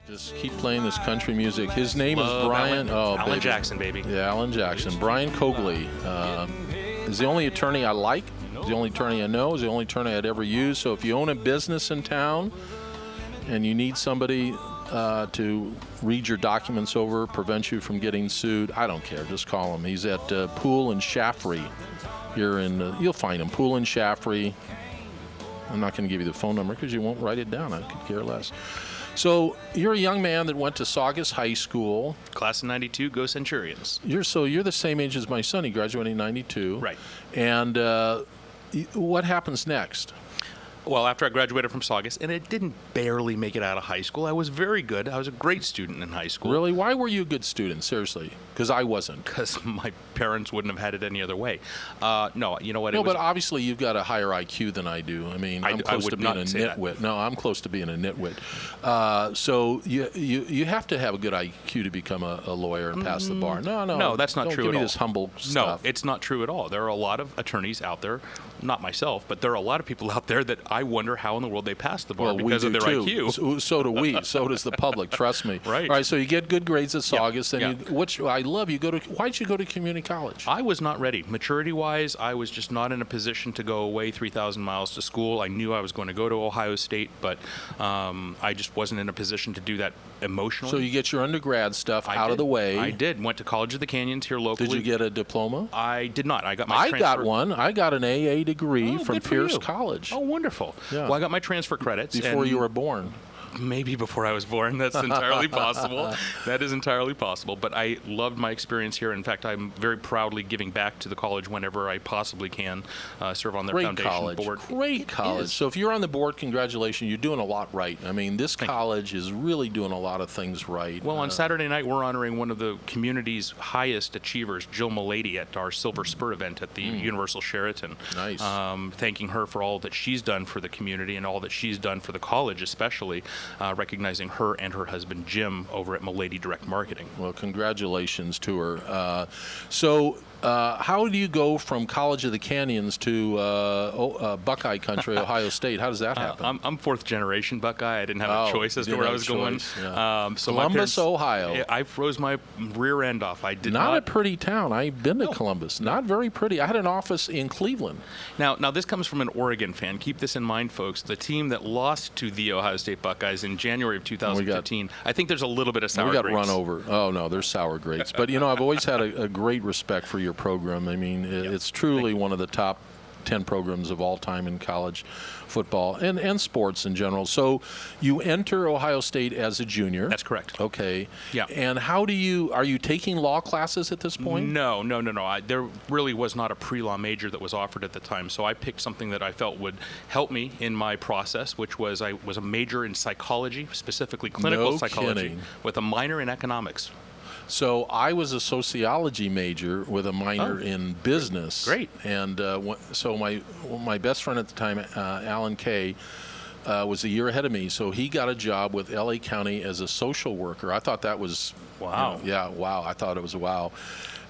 Just keep playing this country music. His name is Love Brian. Alan Jackson, baby. Yeah, Alan Jackson. Brian Cogley is the only attorney I like. He's the only attorney I know. He's the only attorney I'd ever use. So if you own a business in town and you need somebody to read your documents over, prevent you from getting sued, I don't care. Just call him. He's at Pool and Shaffrey here in. You'll find him. Pool and Shaffrey. I'm not going to give you the phone number because you won't write it down. I could care less. So you're a young man that went to Saugus High School. Class of 92, go Centurions. You're the same age as my son. He graduated in 92. Right. And what happens next? Well, after I graduated from Saugus, and it didn't barely make it out of high school, I was very good. I was a great student in high school. Really? Why were you a good student? Seriously? Because I wasn't. Because my parents wouldn't have had it any other way. No, you know what? No, but obviously you've got a higher IQ than I do. I mean, I'm close to being a nitwit. No, I'm close to being a nitwit. So you have to have a good IQ to become a lawyer and pass the bar. No, that's not true at all. Don't give me this humble stuff. No, it's not true at all. There are a lot of attorneys out there, not myself, but there are a lot of people out there that I wonder how in the world they pass the bar because of their IQ. So do we. So does the public. Trust me. Right. All right. So you get good grades at Saugus, and Yep. Why'd you go to community college? I was not ready. Maturity-wise, I was just not in a position to go away 3,000 miles to school. I knew I was going to go to Ohio State, but I just wasn't in a position to do that emotionally. So you get your undergrad stuff out of the way. I did. Went to College of the Canyons here locally. Did you get a diploma? I did not. I got my transfer. I got one. I got an AA degree from Pierce College. Oh, wonderful. Yeah. Well, I got my transfer credits. Before you were born. Maybe before I was born. That's entirely possible. That is entirely possible. But I loved my experience here. In fact, I'm very proudly giving back to the college whenever I possibly can, serve on their foundation board. Great college. So if you're on the board, congratulations. You're doing a lot right. I mean, this college is really doing a lot of things right. Well, on Saturday night, we're honoring one of the community's highest achievers, Jill Mulady, at our Silver Spur event at the Universal Sheraton. Nice. Thanking her for all that she's done for the community and all that she's done for the college, especially. Recognizing her and her husband Jim over at Mulady Direct Marketing. Well, congratulations to her. How do you go from College of the Canyons to Buckeye Country, Ohio State? How does that happen? I'm fourth generation Buckeye. I didn't have a choice as to where I was going. Yeah. So Columbus, Ohio. I froze my rear end off. I did not a pretty town. I've been to Columbus. Not very pretty. I had an office in Cleveland. Now this comes from an Oregon fan. Keep this in mind, folks. The team that lost to the Ohio State Buckeyes in January of 2015. I think there's a little bit of sour grapes. We got run over. Oh no, there's sour grapes. But I've always had a great respect for your program. I mean, it's truly one of the top 10 programs of all time in college football and sports in general. So you enter Ohio State as a junior. That's correct. Okay. Yeah. And are you taking law classes at this point? No. There really was not a pre-law major that was offered at the time. So I picked something that I felt would help me in my process, which was I was a major in psychology, specifically clinical psychology, with a minor in economics. So I was a sociology major with a minor in business. Great. And so my best friend at the time, Alan Kay, was a year ahead of me. So he got a job with LA County as a social worker. I thought that was wow. Wow. I thought it was wow.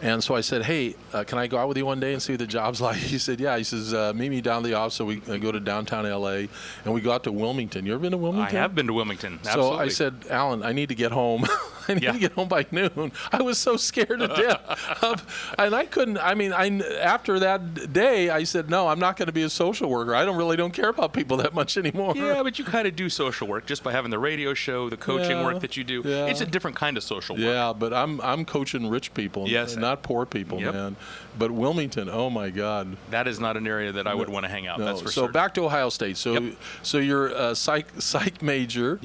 And so I said, hey, can I go out with you one day and see what the job's like? He said, yeah. He says, meet me down the office. So we go to downtown L.A., and we go out to Wilmington. You ever been to Wilmington? I have been to Wilmington, absolutely. So I said, Alan, I need to get home. I need to get home by noon. I was so scared to death. And I couldn't, after that day, I said, no, I'm not going to be a social worker. I don't care about people that much anymore. Yeah, but you kind of do social work just by having the radio show, the coaching work that you do. Yeah. It's a different kind of social work. Yeah, but I'm coaching rich people. Yes. Not poor people, man. But Wilmington, oh my God. That is not an area that I would want to hang out, that's for sure. So back to Ohio State. So you're a psych major,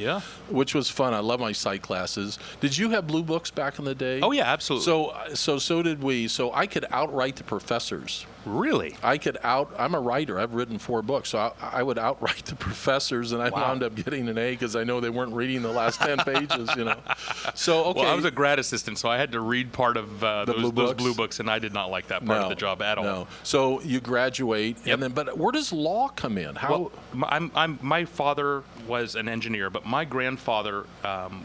which was fun. I love my psych classes. Did you have blue books back in the day? Oh, yeah, absolutely. So did we. So I could outright the professors. Really? I'm a writer. I've written 4 books, so I would outright the professors, and I wound up getting an A because I know they weren't reading the last 10 pages, So, okay. Well, I was a grad assistant, so I had to read part of those blue books, and I did not like that part of the job at all. No. So you graduate, and then, but where does law come in? How? Well, my father was an engineer, but my grandfather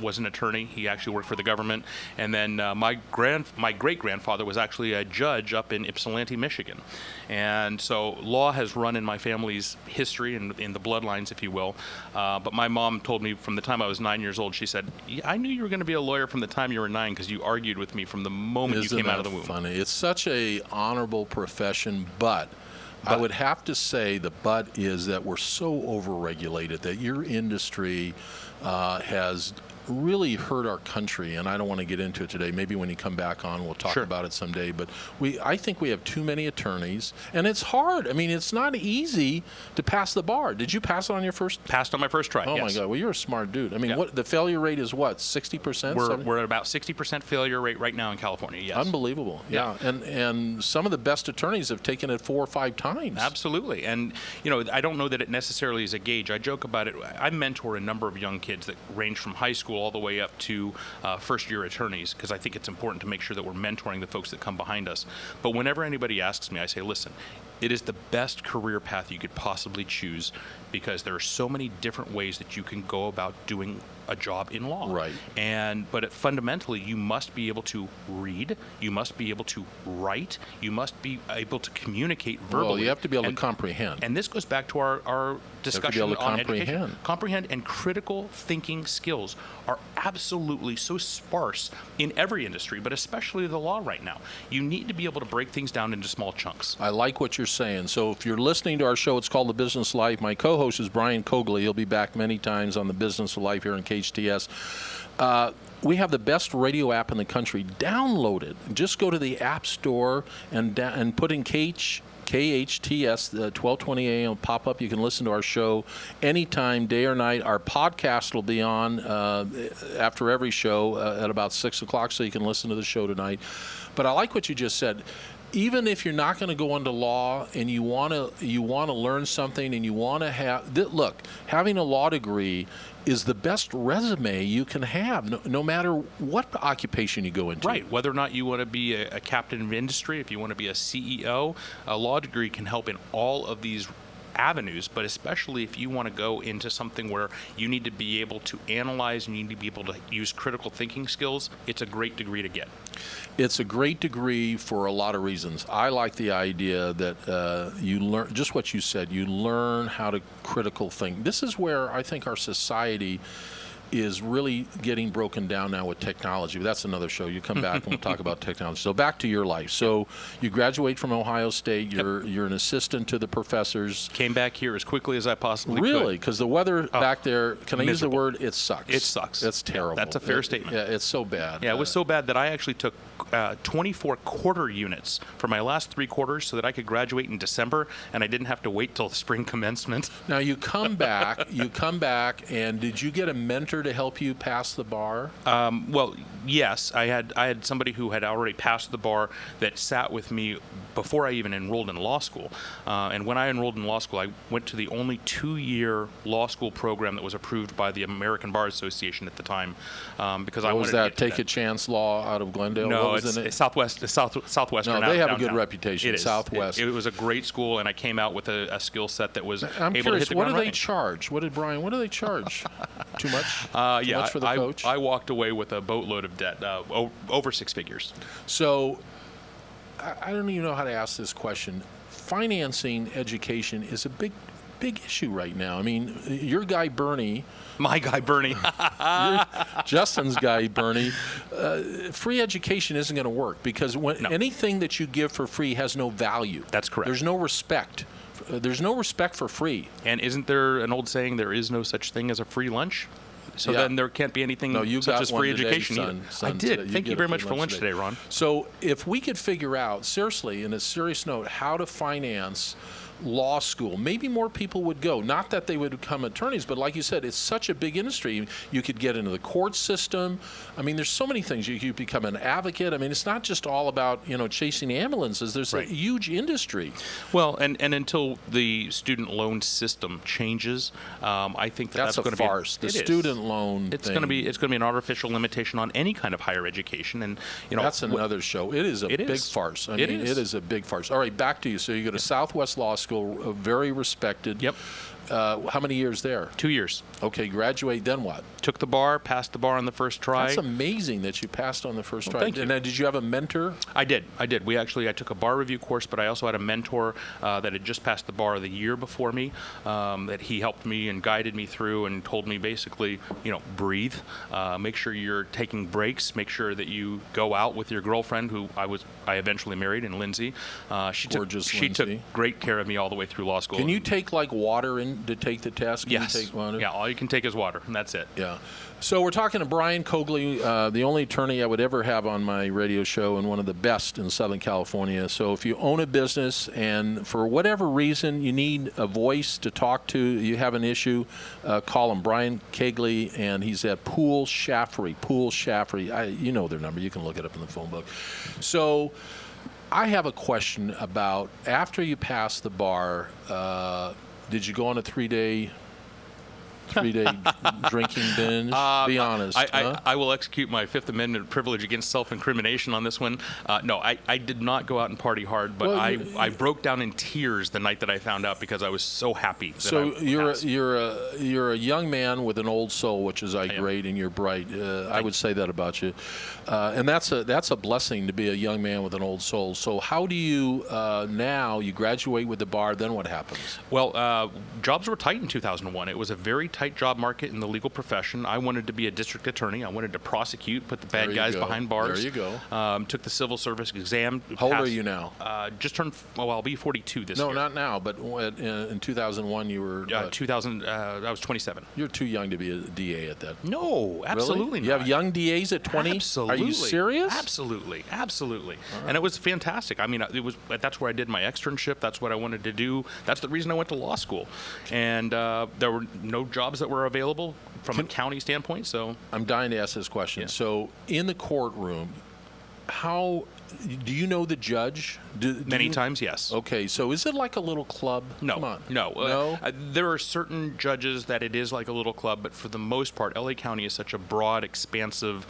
was an attorney. He actually worked for the government, and then my great-grandfather was actually a judge up in Ypsilanti, Michigan. And so law has run in my family's history and in the bloodlines, if you will. But my mom told me from the time I was 9 years old, she said, "Yeah, I knew you were going to be a lawyer from the time you were 9 because you argued with me from the moment you came out of the womb." Funny. It's such a honorable profession, but I would have to say the but is that we're so overregulated that your industry has really hurt our country, and I don't want to get into it today. Maybe when you come back on, we'll talk Sure. about it someday. But I think we have too many attorneys, and it's hard. I mean, it's not easy to pass the bar. Did you pass it on your first? Passed on my first try. Oh yes. my God! Well, you're a smart dude. I mean, Yeah. what the failure rate is? What 60%? We're at about 60% failure rate right now in California. Yes. Unbelievable. Yeah. And some of the best attorneys have taken it 4 or 5 times. Absolutely. And, I don't know that it necessarily is a gauge. I joke about it. I mentor a number of young kids that range from high school all the way up to first-year attorneys, because I think it's important to make sure that we're mentoring the folks that come behind us. But whenever anybody asks me, I say, listen, it is the best career path you could possibly choose because there are so many different ways that you can go about doing a job in law. Right. But fundamentally, you must be able to read, you must be able to write, you must be able to communicate verbally. Well, you have to be able to comprehend. And this goes back to our discussion able to on comprehend. education. Comprehend and critical thinking skills are absolutely so sparse in every industry, but especially the law right now. You need to be able to break things down into small chunks. I like what you're saying. So if you're listening to our show, it's called The Business Life. My co-host is Brian Cogley. He'll be back many times on The Business of Life here in KHTS. We have the best radio app in the country. Download it. Just go to the App Store and put in KHTS, 1220 AM, pop up. You can listen to our show anytime, day or night. Our podcast will be on after every show at about 6 o'clock, so you can listen to the show tonight. But I like what you just said. Even if you're not going to go into law and you want to learn something and you want to have look, having a law degree is the best resume you can have, no matter what occupation you go into. Right. Whether or not you want to be a captain of industry, if you want to be a CEO, a law degree can help in all of these avenues, but especially if you want to go into something where you need to be able to analyze and you need to be able to use critical thinking skills, it's a great degree to get. It's a great degree for a lot of reasons. I like the idea that you learn, just what you said, you learn how to critical think. This is where I think our society is really getting broken down now with technology. But that's another show. You come back and we'll talk about technology. So back to your life. So you graduate from Ohio State. You're an assistant to the professors. Came back here as quickly as I possibly could. Really? Because the weather back there, can I use the miserable. word? It sucks. It sucks. It's terrible. That's a fair statement. Yeah, it's so bad. Yeah, it was so bad that I actually took 24 quarter units for my last 3 quarters so that I could graduate in December and I didn't have to wait till the spring commencement. Now you come back, and did you get a mentor to help you pass the bar? Well, yes, I had somebody who had already passed the bar that sat with me before I even enrolled in law school. And when I enrolled in law school, I went to the only 2-year law school program that was approved by the American Bar Association at the time. Because I was wanted that to get Take a Chance Law out of Glendale? No, What was it's Southwestern. No, they have a downtown. good reputation. It is. Southwest. It was a great school, and I came out with a skill set that was I'm able to curious, hit the what ground do they running. charge? What do they charge? Too much? Too much for the coach? I walked away with a boatload of debt, over 6 figures. So I don't even know how to ask this question. Financing education is a big issue right now. I mean, your guy Bernie, My guy Bernie. Justin's guy Bernie, free education isn't going to work because anything that you give for free has no value. That's correct. There's no respect. There's no respect for free. And isn't there an old saying, there is no such thing as a free lunch? So then there can't be anything such as free education either. I did. Thank you very much for lunch today, Ron. So if we could figure out, seriously, in a serious note, how to finance law school, maybe more people would go. Not that they would become attorneys, but like you said, it's such a big industry. You could get into the court system. I mean, there's so many things. You could become an advocate. I mean, it's not just all about, chasing ambulances. There's a huge industry. Well, and until the student loan system changes, I think that's going to be a farce. The student loan it's going to be an artificial limitation on any kind of higher education, and that's another show. It is a big farce. I mean, it is a big farce. All right, back to you. So you go to Southwest Law School, very respected. Yep. How many years there? 2 years. Okay, graduate, then what? Took the bar, passed the bar on the first try. That's amazing that you passed on the first try. Thank you. And then did you have a mentor? I did. I took a bar review course, but I also had a mentor that had just passed the bar the year before me, that he helped me and guided me through and told me basically, breathe, make sure you're taking breaks, make sure that you go out with your girlfriend, who I eventually married, and Lindsay. She took great care of me all the way through law school. Can you take like water in to take the test? Can Yes. you take water? Yeah, all you can take is water, and that's it. Yeah. So we're talking to Brian Cogley, the only attorney I would ever have on my radio show and one of the best in Southern California. So if you own a business and for whatever reason you need a voice to talk to, you have an issue, call him, Brian Cogley, and he's at Pool Shaffery. You know their number. You can look it up in the phone book. So I have a question about after you passed the bar, did you go on a three-day drinking binge? Be honest. I will execute my Fifth Amendment privilege against self-incrimination on this one. No, I did not go out and party hard, but I broke down in tears the night that I found out because I was so happy. So you're a young man with an old soul, which is great, and you're bright. I would say that about you, and that's a blessing to be a young man with an old soul. So how do you now you graduate with the bar? Then what happens? Well, jobs were tight in 2001. It was a very tight job market in the legal profession. I wanted to be a district attorney. I wanted to prosecute, put the bad guys behind bars. There you go. Took the civil service exam. How old are you now? Just turned. Well, I'll be 42 this year. No, not now, but in 2001 you were. 2000. I was 27. You're too young to be a DA at that. No, absolutely not. You not. have young DAs at 20? Absolutely. Are you serious? Absolutely. Right. And it was fantastic. I mean, that's where I did my externship. That's what I wanted to do. That's the reason I went to law school. And there were no jobs that were available from a county standpoint. So I'm dying to ask this question. Yeah. So in the courtroom, how do you know the judge? Many times, yes. Okay, so is it like a little club? No. Come on. No. There are certain judges that it is like a little club, but for the most part, LA County is such a broad, expansive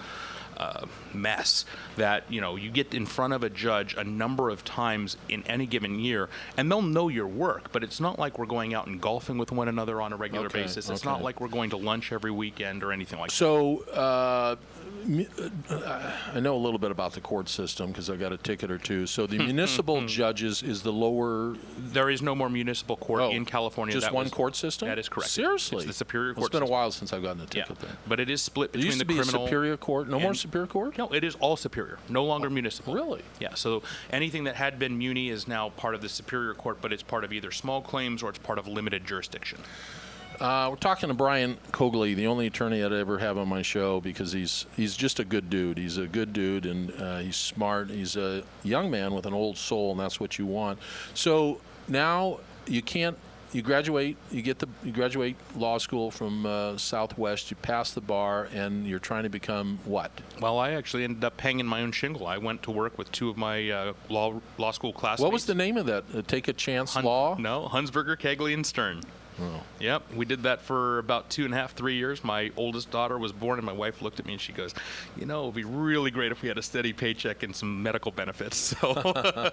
mess that you get in front of a judge a number of times in any given year, and they'll know your work, but it's not like we're going out and golfing with one another on a regular basis. It's not like we're going to lunch every weekend or anything like that. So I know a little bit about the court system because I got a ticket or two. So the municipal judges is the lower. There is no more municipal court in California. Just one court system? That is correct. Seriously? It's the Superior Court. It's been a while since I've gotten a ticket then. But it is split between the criminal. It used to be a Superior Court. No more Superior Court? No, it is all Superior. No longer municipal. Really? Yeah. So anything that had been muni is now part of the Superior Court, but it's part of either small claims or it's part of limited jurisdiction. We're talking to Brian Cogley, the only attorney I'd ever have on my show because he's just a good dude. He's a good dude, and he's smart. He's a young man with an old soul, and that's what you want. So now you graduate. You graduate law school from Southwest. You pass the bar, and you're trying to become what? Well, I actually ended up hanging my own shingle. I went to work with two of my law school classmates. What was the name of that? Take a Chance Law? No, Hunsberger, Kegley, and Stern. Oh. Yep, we did that for about 2.5, 3 years. My oldest daughter was born, and my wife looked at me and she goes, it would be really great if we had a steady paycheck and some medical benefits. So,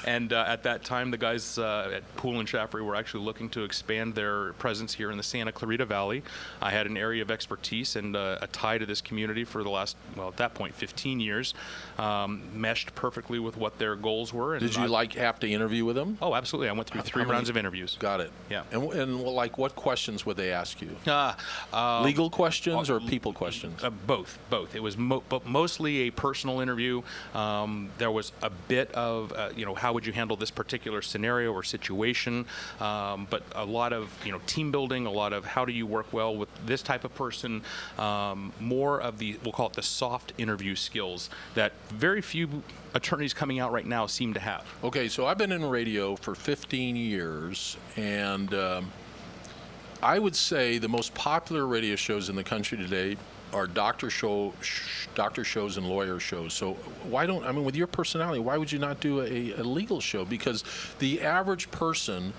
and at that time, the guys at Pool and Shaffery were actually looking to expand their presence here in the Santa Clarita Valley. I had an area of expertise and a tie to this community for the last, at that point, 15 years. Meshed perfectly with what their goals were. And did you have to interview with them? Oh, absolutely. I went through three rounds of interviews. Got it. Yeah. And what questions would they ask you? Legal questions or people questions? Both. It was mostly a personal interview. There was a bit of, how would you handle this particular scenario or situation? But a lot of, team building, a lot of how do you work well with this type of person? More of the, we'll call it the soft interview skills that very few attorneys coming out right now seem to have. Okay, so I've been in radio for 15 years, and I would say the most popular radio shows in the country today are doctor shows and lawyer shows. So with your personality, why would you not do a legal show? Because the average person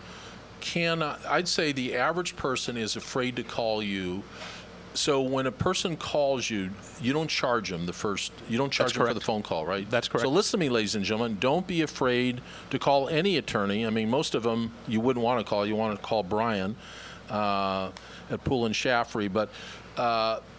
I'd say the average person is afraid to call you. So when a person calls you, you don't charge them you don't charge them for the phone call, right? That's correct. So listen to me, ladies and gentlemen. Don't be afraid to call any attorney. I mean, most of them you wouldn't want to call. You want to call Brian. at Pool and Shaftry. But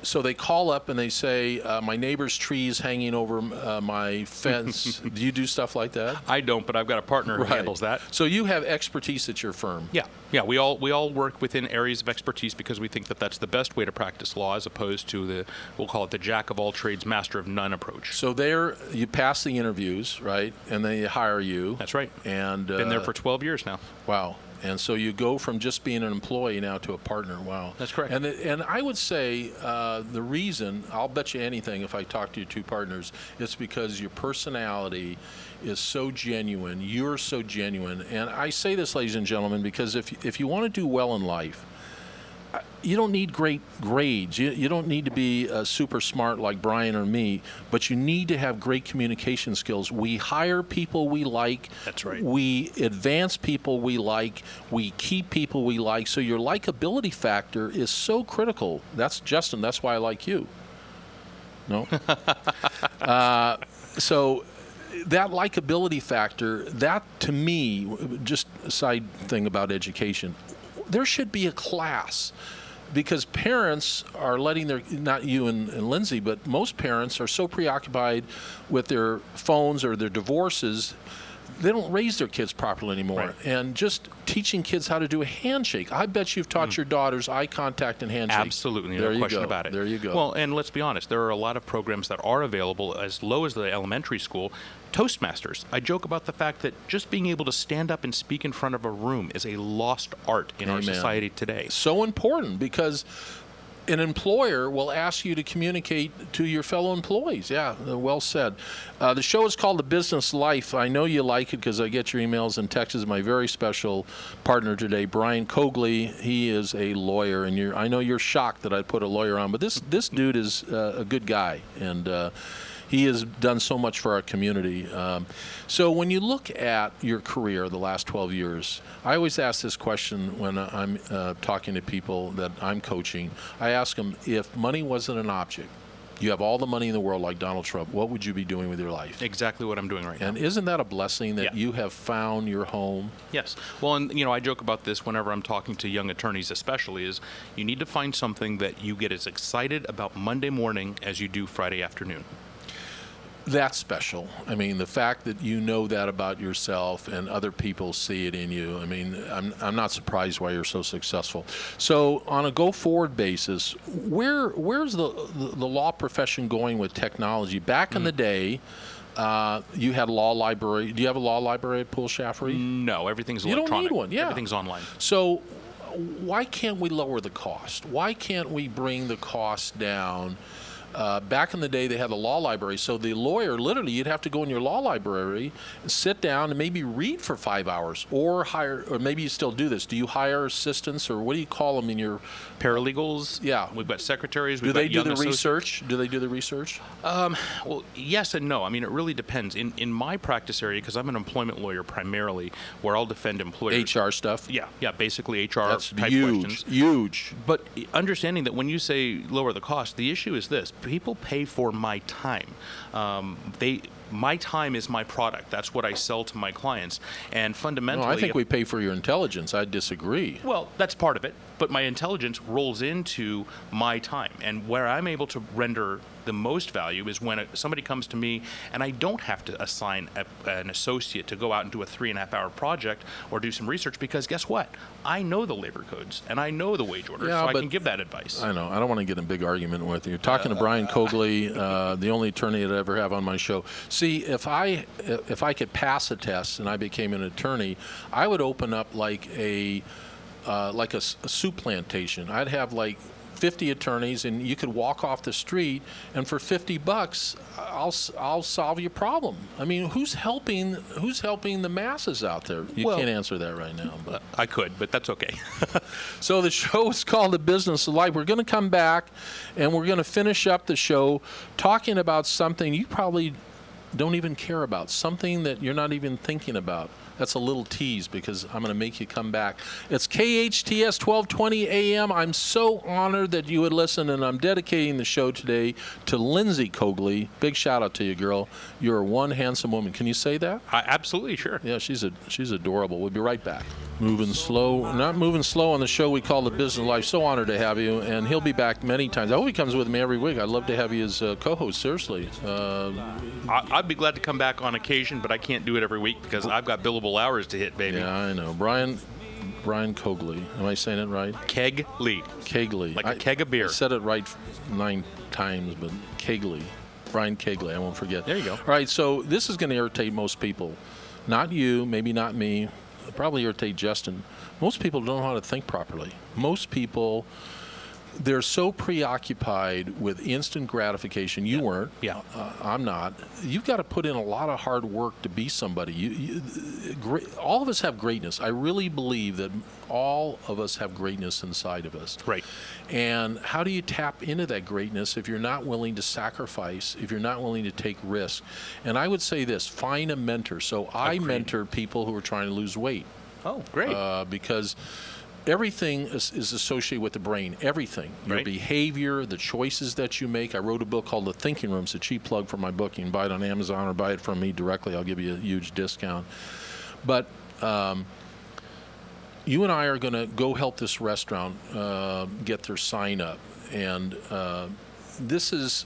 so they call up and they say, my neighbor's tree is hanging over my fence. Do you do stuff like that? I don't, but I've got a partner who handles that. So you have expertise at your firm. Yeah. We all work within areas of expertise because we think that that's the best way to practice law, as opposed to we'll call it the jack of all trades, master of none approach. So there, you pass the interviews, right? And they hire you. That's right. And been there for 12 years now. Wow. And so you go from just being an employee now to a partner. Wow. That's correct. And I would say the reason, I'll bet you anything if I talk to your two partners, it's because your personality is so genuine. You're so genuine. And I say this, ladies and gentlemen, because if you want to do well in life, you don't need great grades. You don't need to be super smart like Brian or me, but you need to have great communication skills. We hire people we like. That's right. We advance people we like. We keep people we like. So your likability factor is so critical. That's Justin. That's why I like you. No? So that likability factor, that to me, just a side thing about education, there should be a class, because parents are letting their, not you and Lindsay, but most parents are so preoccupied with their phones or their divorces, they don't raise their kids properly anymore. Right. And just teaching kids how to do a handshake. I bet you've taught your daughters eye contact and handshake. Absolutely, no question about it. There you go. Well, and let's be honest, there are a lot of programs that are available as low as the elementary school. Toastmasters. I joke about the fact that just being able to stand up and speak in front of a room is a lost art in our society today. So important, because an employer will ask you to communicate to your fellow employees. Yeah, well said. The show is called The Business Life. I know you like it because I get your emails and texts. My very special partner today, Brian Cogley. He is a lawyer, and I know you're shocked that I put a lawyer on, but this dude is a good guy, and he has done so much for our community. So when you look at your career the last 12 years, I always ask this question when I'm talking to people that I'm coaching. I ask them, if money wasn't an object, you have all the money in the world like Donald Trump, what would you be doing with your life? Exactly what I'm doing right now. And isn't that a blessing that you have found your home? Yes. Well, and I joke about this whenever I'm talking to young attorneys especially, is you need to find something that you get as excited about Monday morning as you do Friday afternoon. That's special. I mean, the fact that you know that about yourself and other people see it in you. I mean, I'm not surprised why you're so successful. So on a go-forward basis, where's the law profession going with technology? Back in the day, you had a law library. Do you have a law library at Pool Shaftry? No, everything's electronic. You don't need one, yeah. Everything's online. So why can't we lower the cost? Why can't we bring the cost down? Back in the day, they had a law library, so the lawyer, literally, you'd have to go in your law library, sit down, and maybe read for 5 hours, or maybe you still do this. Do you hire assistants, or what do you call them in your... Paralegals? Yeah. We've got secretaries. Do they do the research? Do they do the research? Well, yes and no. I mean, it really depends. In my practice area, because I'm an employment lawyer primarily, where I'll defend employers. HR stuff? Yeah, basically HR That's type huge, questions. Huge. But understanding that when you say lower the cost, the issue is this. People pay for my time. My time is my product. That's what I sell to my clients. And fundamentally... No, I think we pay for your intelligence. I disagree. Well, that's part of it. But my intelligence rolls into my time. And where I'm able to render the most value is when somebody comes to me and I don't have to assign an associate to go out and do a 3.5-hour project or do some research, because guess what? I know the labor codes and I know the wage orders, so I can give that advice. I know. I don't want to get in a big argument with you. You're talking to Brian Cogley, the only attorney that I ever have on my show. See, if I could pass a test and I became an attorney, I would open up like a soup plantation. I'd have like 50 attorneys, and you could walk off the street, and for $50, I'll solve your problem. I mean, who's helping the masses out there? You can't answer that right now, but I could, but that's okay. So the show is called The Business of Life. We're going to come back, and we're going to finish up the show talking about something you probably don't even care about, something that you're not even thinking about. That's a little tease because I'm going to make you come back. It's KHTS 1220 AM. I'm so honored that you would listen, and I'm dedicating the show today to Lindsay Cogley. Big shout out to you, girl. You're one handsome woman. Can you say that? Absolutely, sure. Yeah, she's adorable. We'll be right back. Moving slow, not moving slow on the show we call The Business Life. So honored to have you, and he'll be back many times. I hope he comes with me every week. I'd love to have you as co-host, seriously. I'd be glad to come back on occasion, but I can't do it every week because I've got billable hours to hit, baby. Yeah, I know. Brian Cogley. Am I saying it right? Kegley. Like a keg of beer. I said it right 9 times, but Kegley. Brian Kegley, I won't forget. There you go. All right, so this is going to irritate most people. Not you, maybe not me. It'll probably irritate Justin. Most people don't know how to think properly. Most people, they're so preoccupied with instant gratification. You weren't. Yeah. I'm not. You've got to put in a lot of hard work to be somebody. All of us have greatness. I really believe that all of us have greatness inside of us. Right. And how do you tap into that greatness if you're not willing to sacrifice, if you're not willing to take risks? And I would say this, find a mentor. So I mentor people who are trying to lose weight. Oh, great. Because everything is associated with the brain. Everything. Your behavior, the choices that you make. I wrote a book called The Thinking Room. It's a cheap plug for my book. You can buy it on Amazon or buy it from me directly. I'll give you a huge discount. But you and I are going to go help this restaurant get their sign up. And this is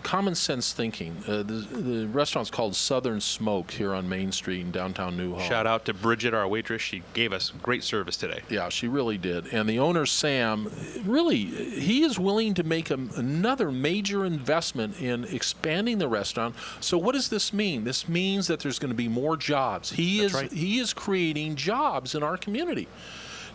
common sense thinking. The restaurant's called Southern Smoke here on Main Street in downtown Newhall. Shout out to Bridget, our waitress. She gave us great service today. Yeah, she really did. And the owner, Sam, really, he is willing to make another major investment in expanding the restaurant. So what does this mean? This means that there's going to be more jobs. He is creating jobs in our community.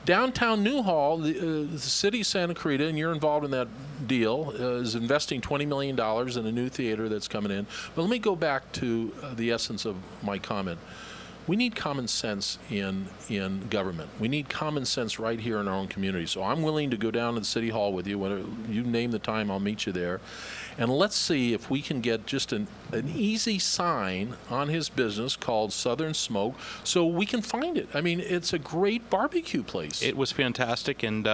Downtown Newhall, the city of Santa Clarita, and you're involved in that deal, is investing $20 million in a new theater that's coming in. But let me go back to the essence of my comment. We need common sense in government. We need common sense right here in our own community. So I'm willing to go down to the City Hall with you. When you name the time, I'll meet you there. And let's see if we can get just an easy sign on his business called Southern Smoke so we can find it. I mean, it's a great barbecue place. It was fantastic, and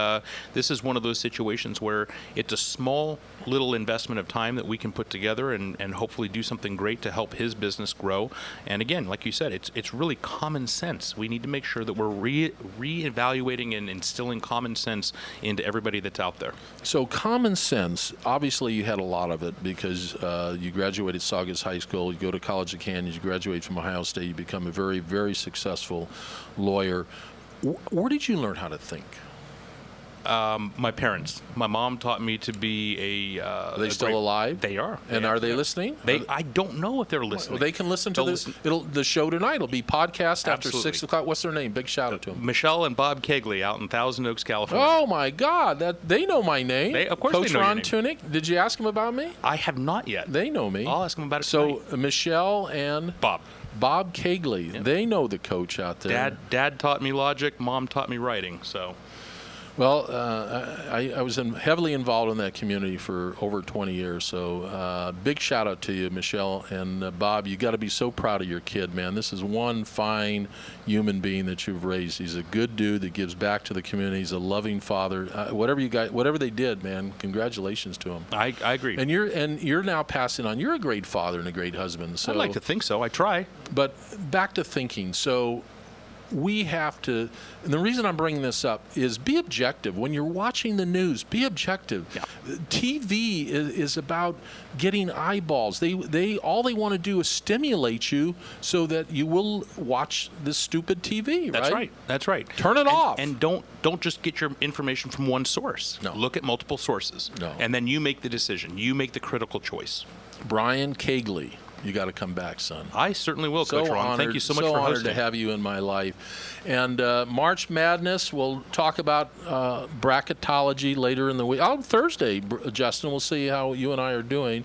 this is one of those situations where it's a small little investment of time that we can put together and hopefully do something great to help his business grow. And again, like you said, it's really common sense. We need to make sure that we're reevaluating and instilling common sense into everybody that's out there. So common sense, obviously you had a lot of it because you graduated Saugus High School, you go to College of Canyons, you graduate from Ohio State, you become a very, very successful lawyer. Where did you learn how to think? My parents. My mom taught me to be Are they still alive? They are. And are they listening? I don't know if they're listening. Well, they can listen to the show tonight. It'll be podcast after 6 o'clock. What's their name? Big shout out to them. Michelle and Bob Kegley out in Thousand Oaks, California. Oh my God! They know my name. Of course Coach they know Ron your name. Tunick. Did you ask him about me? I have not yet. They know me. I'll ask them about it So tonight. Michelle and Bob Kegley. Yep. They know the coach out there. Dad taught me logic. Mom taught me writing. So. Well, I was heavily involved in that community for over 20 years, so big shout out to you, Michelle and Bob. You got to be so proud of your kid, man. This is one fine human being that you've raised. He's a good dude that gives back to the community. He's a loving father. Whatever they did, man, congratulations to him. I agree. And you're now passing on. You're a great father and a great husband. So I'd like to think so. I try. But back to thinking. So. We have to, and the reason I'm bringing this up is be objective. When you're watching the news, be objective. Yeah. TV is about getting eyeballs. They all they want to do is stimulate you so that you will watch this stupid TV, right? That's right. Turn it off. And don't just get your information from one source. No. Look at multiple sources. No. And then you make the decision. You make the critical choice. Brian Kegley. You got to come back, son. I certainly will, Coach Ron. Thank you so much for hosting. So honored to have you in my life. And March Madness, we'll talk about bracketology later in the week. On Thursday, Justin, we'll see how you and I are doing.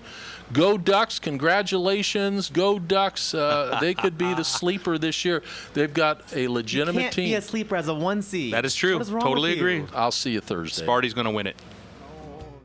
Go Ducks, congratulations. Go Ducks. They could be the sleeper this year. They've got a legitimate team. You can't be a sleeper as a 1 seed. That is true. What is wrong Totally with agree. you? I'll see you Thursday. Sparty's going to win it.